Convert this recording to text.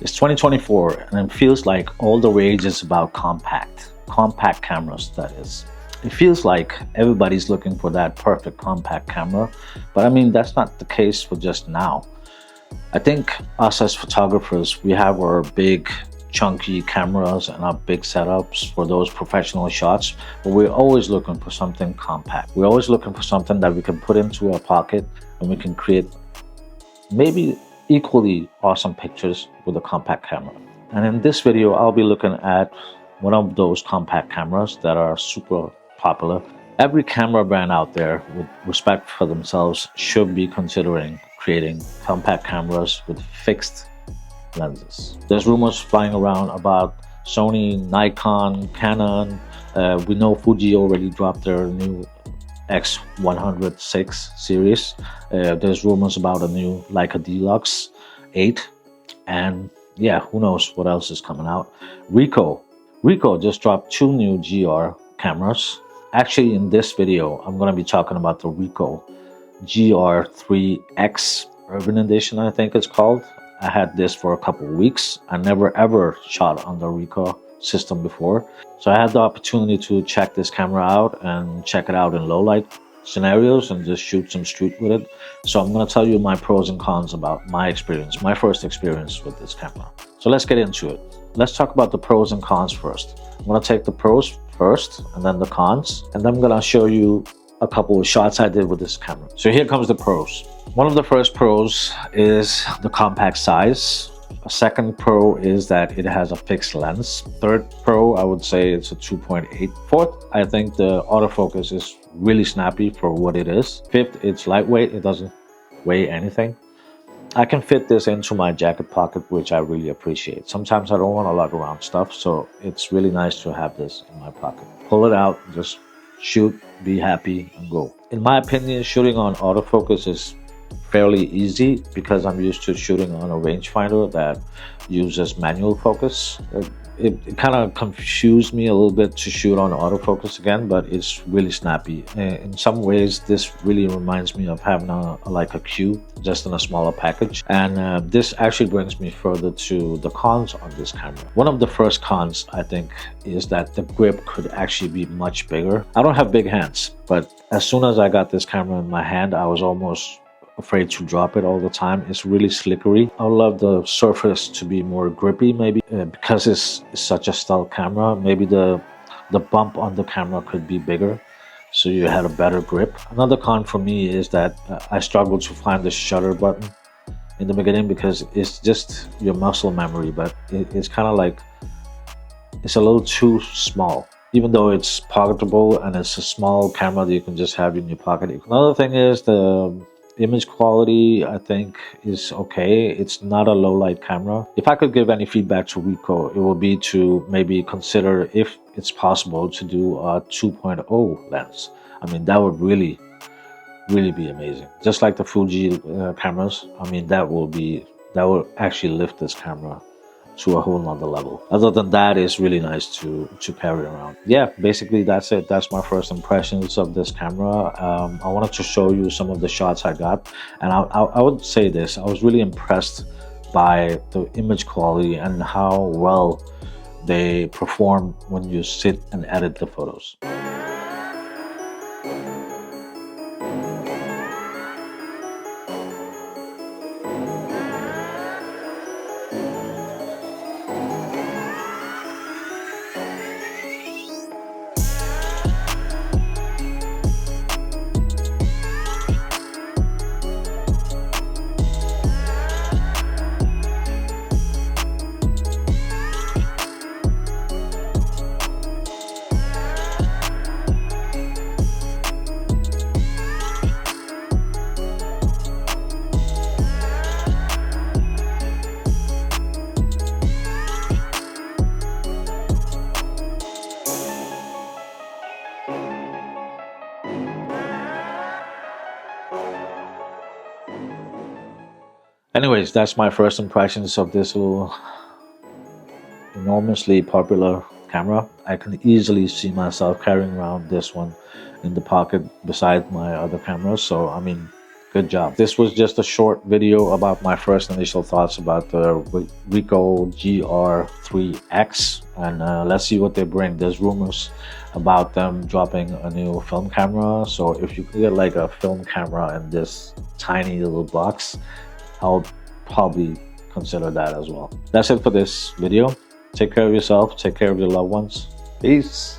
It's 2024 and it feels like all the rage is about compact cameras, that is. It feels like everybody's looking for that perfect compact camera, but I mean, that's not the case for just now. I think us as photographers, we have our big chunky cameras and our big setups for those professional shots, but we're always looking for something compact. We're always looking for something that we can put into our pocket and we can create maybe equally awesome pictures with a compact camera. And in this video, I'll be looking at one of those compact cameras that are super popular. Every camera brand out there with respect for themselves should be considering creating compact cameras with fixed lenses. There's rumors flying around about Sony, Nikon, Canon. We know Fuji already dropped their new X100VI series. There's rumors about a new Leica Deluxe 8, and yeah, who knows what else is coming out. Ricoh just dropped 2 new GR cameras. Actually, in this video, I'm going to be talking about the Ricoh GR IIIx Urban Edition, I think it's called. I had this for a couple of weeks. I never ever shot on the Ricoh system before, so I had the opportunity to check this camera out and check it out in low light scenarios and just shoot some street with it. So I'm going to tell you my pros and cons about my experience, my first experience with this camera. So let's get into it. Let's talk about the pros and cons first. I'm going to take the pros first and then the cons, and then I'm going to show you a couple of shots I did with this camera. So here comes the pros. One of the first pros is the compact size. A second pro is that it has a fixed lens. Third pro, I would say it's a 2.8. Fourth, I think the autofocus is really snappy for what it is. Fifth, it's lightweight. It doesn't weigh anything. I can fit this into my jacket pocket, which I really appreciate. Sometimes I don't want to lug around stuff, so it's really nice to have this in my pocket. Pull it out, just shoot, be happy, and go. In my opinion, shooting on autofocus is fairly easy because I'm used to shooting on a rangefinder that uses manual focus. It kind of confused me a little bit to shoot on autofocus again, but it's really snappy. In some ways, this really reminds me of having like a Q, just in a smaller package. And this actually brings me further to the cons on this camera. One of the first cons, I think, is that the grip could actually be much bigger. I don't have big hands, but as soon as I got this camera in my hand, I was almost afraid to drop it all the time. It's really slickery. I would love the surface to be more grippy, maybe because it's such a stealth camera. Maybe the bump on the camera could be bigger, so you had a better grip. Another con for me is that I struggled to find the shutter button in the beginning because it's just your muscle memory, but it's kind of like it's a little too small. Even though it's pocketable and it's a small camera that you can just have in your pocket. Another thing is the image quality, I think, is okay. It's not a low light camera. If I could give any feedback to Ricoh, it would be to maybe consider if it's possible to do a 2.0 lens. I mean, that would really be amazing. Just like the Fuji cameras. I mean, that will actually lift this camera to a whole nother level. Other than that, it's really nice to carry around. Yeah, basically that's it. That's my first impressions of this camera. I wanted to show you some of the shots I got, and I would say this: I was really impressed by the image quality and how well they perform when you sit and edit the photos. Anyways, that's my first impressions of this little enormously popular camera. I can easily see myself carrying around this one in the pocket beside my other cameras. So I mean, Good job. This was just a short video about my first initial thoughts about the Ricoh GR IIIx, and let's see what they bring. There's rumors about them dropping a new film camera, so if you can get like a film camera in this tiny little box, I'll probably consider that as well. That's it for this video. Take care of yourself, take care of your loved ones. Peace.